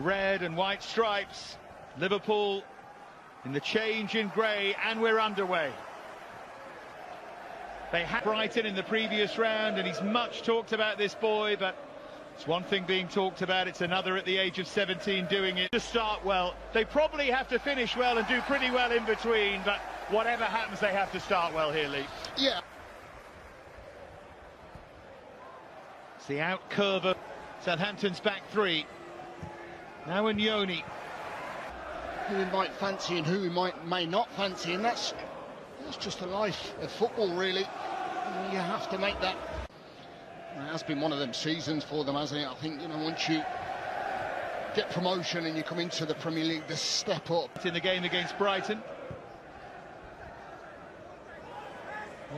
red and white stripes. Liverpool in the change in grey, and we're underway. They had Brighton in the previous round, and he's much talked about, this boy, but it's one thing being talked about, it's another at the age of 17 doing it. To start well, they probably have to finish well and do pretty well in between, but whatever happens, they have to start well here, Lee. Yeah. It's the out curve of Southampton's back three. Now Nyoni. Who he might fancy and who he may not fancy, and that's just the life of football, really. You have to make that. It has been one of them seasons for them, hasn't it? I think, you know, once you get promotion and you come into the Premier League, the step up. It's in the game against Brighton.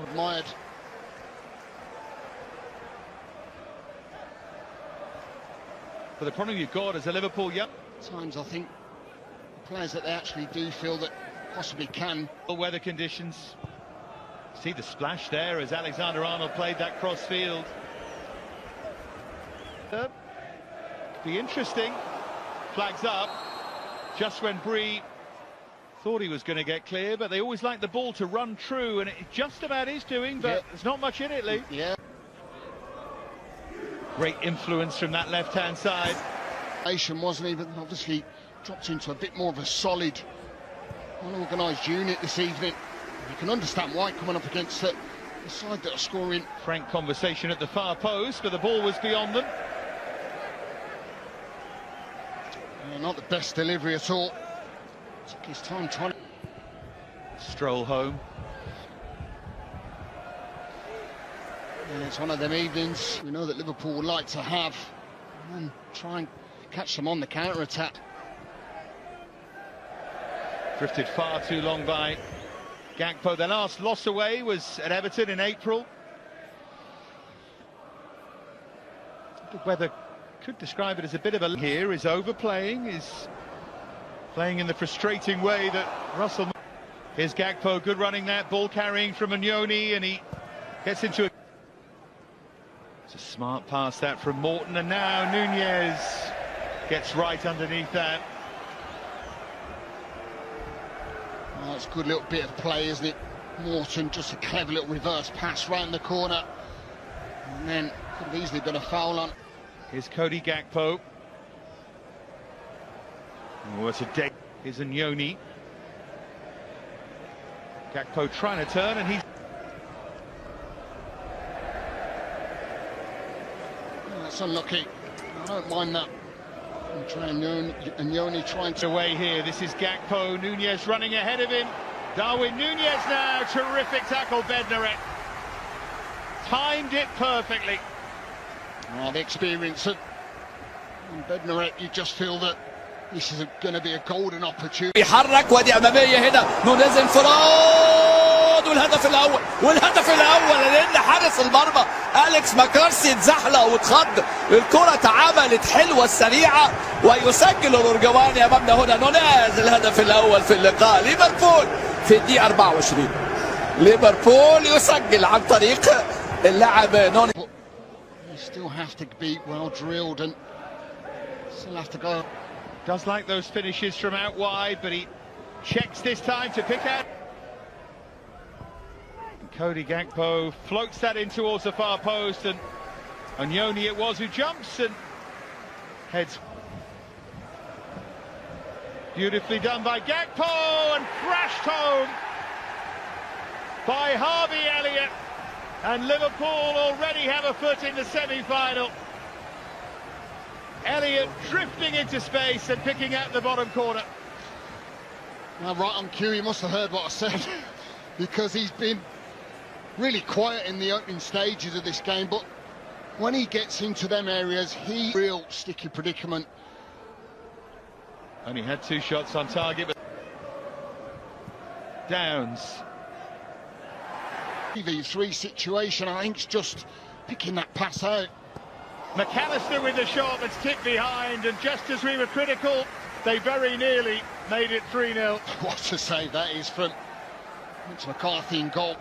Admired. But the problem you've got as a Liverpool, times I think the players that they actually do feel that possibly can. Weather conditions. See the splash there as Alexander-Arnold played that cross field. Be interesting. Flags up just when Bree thought he was going to get clear, but they always like the ball to run true, and it just about is doing, but there's not much in it, Lee. Yeah. Great influence from that left-hand side. Wasn't even obviously dropped into a bit more of a solid, unorganised unit this evening. You can understand why, coming up against the side that are scoring. Frank conversation at the far post, but the ball was beyond them. Not the best delivery at all. Took his time trying to stroll home. And it's one of them evenings we know that Liverpool would like to have, and try and catch them on the counter-attack. Drifted far too long by Gakpo. Their last loss away was at Everton in April. The weather could describe it as a bit of a... Here is overplaying, is playing in the frustrating way that Russell... Here's Gakpo, good running that, ball carrying from Nyoni, and he gets into a... It's a smart pass that from Morton, and now Nunez gets right underneath that. Oh, it's a good little bit of play, isn't it? Morton, just a clever little reverse pass round the corner, and then could have easily been a foul on. Here's Cody Gakpo. Oh, it's a day. Here's Nyoni. Gakpo trying to turn, and he's... Oh, that's unlucky. I don't mind that. Nyoni trying to... Away here, this is Gakpo. Nunez running ahead of him. Darwin Nunez now, terrific tackle, Bednarek. Timed it perfectly. Oh, the experience of Bednarek, you just feel that this is going to be a golden opportunity. بيحرك وادي اماميه هنا، نونيز انفراد والهدف الاول لان حارس المرمى اليكس ماكارسي اتزحلق واتخض. الكره اتعملت حلوه سريعه ويسجل الارجواني امامنا هنا. نونيز الهدف الاول في اللقاء. ليفربول في الدقيقه 24. ليفربول يسجل عن طريق اللاعب نونيز. You still have to be well drilled and still have to go. Does like those finishes from out wide, but he checks this time to pick out. And Cody Gakpo floats that in towards the far post, and Nyoni it was who jumps and heads. Beautifully done by Gakpo, and crashed home by Harvey Elliott. And Liverpool already have a foot in the semi-final. Elliott drifting into space and picking out the bottom corner. Now, right on cue, he must have heard what I said because he's been really quiet in the opening stages of this game, but when he gets into them areas, he's real sticky predicament. Only had 2 shots on target, but Downs. TV3 situation, I think, is just picking that pass out. McAllister with the shot that's tipped behind, and just as we were critical, they very nearly made it 3-0. What a save that is from McCarthy in goal.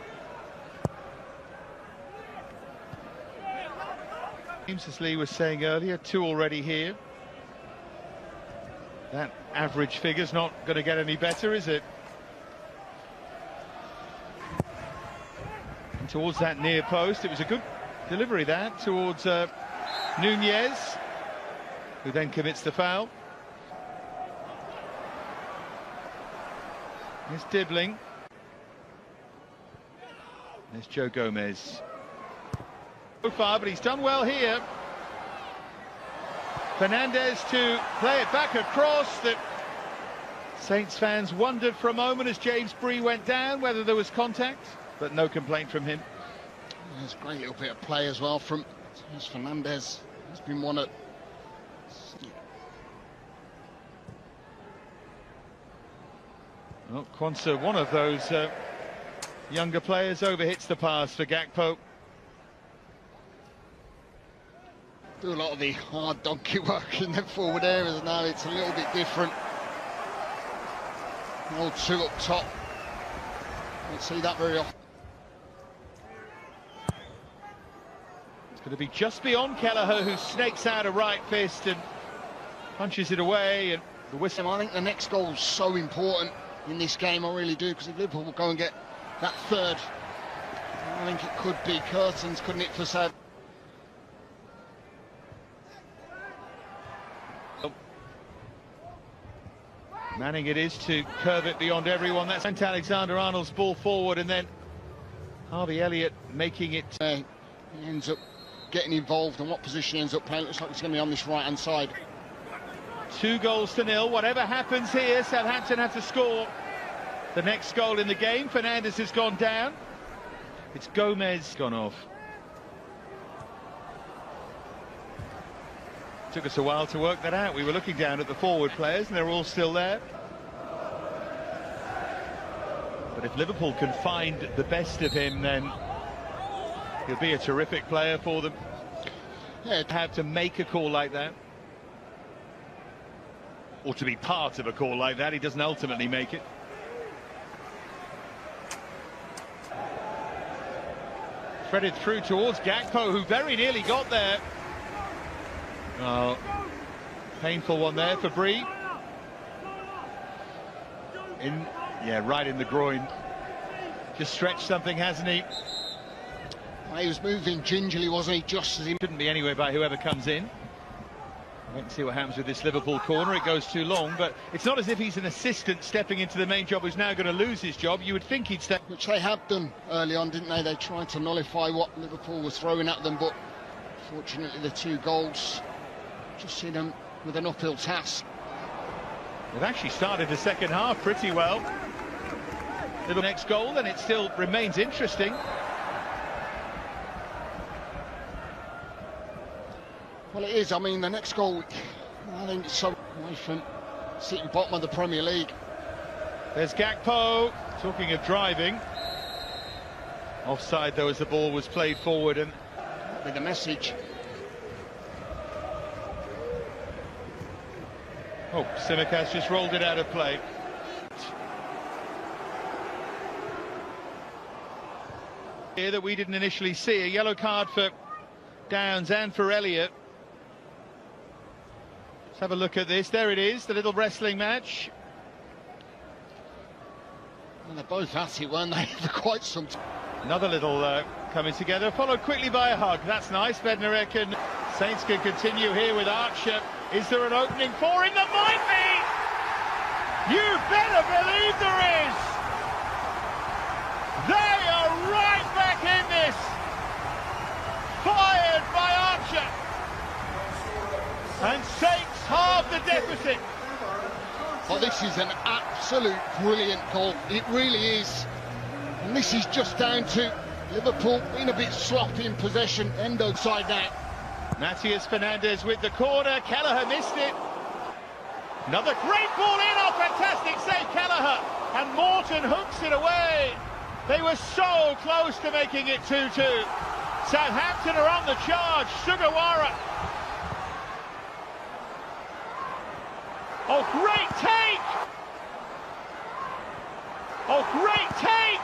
James, as Lee was saying earlier, 2 already here. That average figure's not going to get any better, is it? And towards that near post, it was a good delivery that towards Nunez, who then commits the foul. Here's Dibbling. There's Joe Gomez. So far, but he's done well here. Fernandez to play it back across. That Saints fans wondered for a moment as James Bree went down whether there was contact, but no complaint from him. There's a great little bit of play as well from Fernandez. He's been one of... Well, Quansah, one of those younger players, overhits the pass for Gakpo. Do a lot of the hard donkey work in the forward areas now. It's a little bit different. Old two up top. Don't see that very often. It's going to be just beyond Kelleher, who snakes out a right fist and punches it away. And the whistle. I think the next goal is so important in this game. I really do, because if Liverpool will go and get that third, I think it could be curtains, couldn't it, for Sad? Manning it is to curve it beyond everyone. That's Trent Alexander-Arnold's ball forward, and then Harvey Elliott making it. He ends up getting involved, and what position he ends up playing. Looks like it's going to be on this right-hand side. 2-0. Whatever happens here, Southampton have to score the next goal in the game. Fernandez has gone down. It's Gomez gone off. Took us a while to work that out. We were looking down at the forward players and they're all still there. But if Liverpool can find the best of him, then he'll be a terrific player for them. Yeah. Have to make a call like that, or to be part of a call like that. He doesn't ultimately make it. Threaded through towards Gakpo, who very nearly got there. Oh, painful one there for Bree. Right in the groin. Just stretched something, hasn't he? He was moving gingerly, wasn't he? Just as he shouldn't be anyway by whoever comes in. Wait and see what happens with this Liverpool corner. It goes too long, but it's not as if he's an assistant stepping into the main job who's now going to lose his job. You would think he'd step. Which they have done early on, didn't they? They tried to nullify what Liverpool was throwing at them, but fortunately the 2 goals just see them with an uphill task. They've actually started the second half pretty well. The next goal, then it still remains interesting. Well, it is. I mean, the next goal, I think it's so away from sitting bottom of the Premier League. There's Gakpo, talking of driving. Offside, though, as the ball was played forward. And with a message. Oh, Simicas just rolled it out of play. Here that we didn't initially see. A yellow card for Downs and for Elliott. Let's have a look at this. There it is, the little wrestling match. And they're both at it, weren't they, for quite some time. Another little coming together, followed quickly by a hug. That's nice. Bednarek and Saints can continue here with Archer. Is there an opening for him? There might be! You better believe there is! They are right back in this! Fired by Archer! And Saints halve the deficit. Well, this is an absolute brilliant goal. It really is. And this is just down to Liverpool being a bit sloppy in possession. Endo side now. Matías Fernandez with the corner. Kelleher missed it. Another great ball in. Oh, fantastic save, Kelleher. And Morton hooks it away. They were so close to making it 2-2. Southampton are on the charge. Sugawara. Oh, great take! Oh, great take!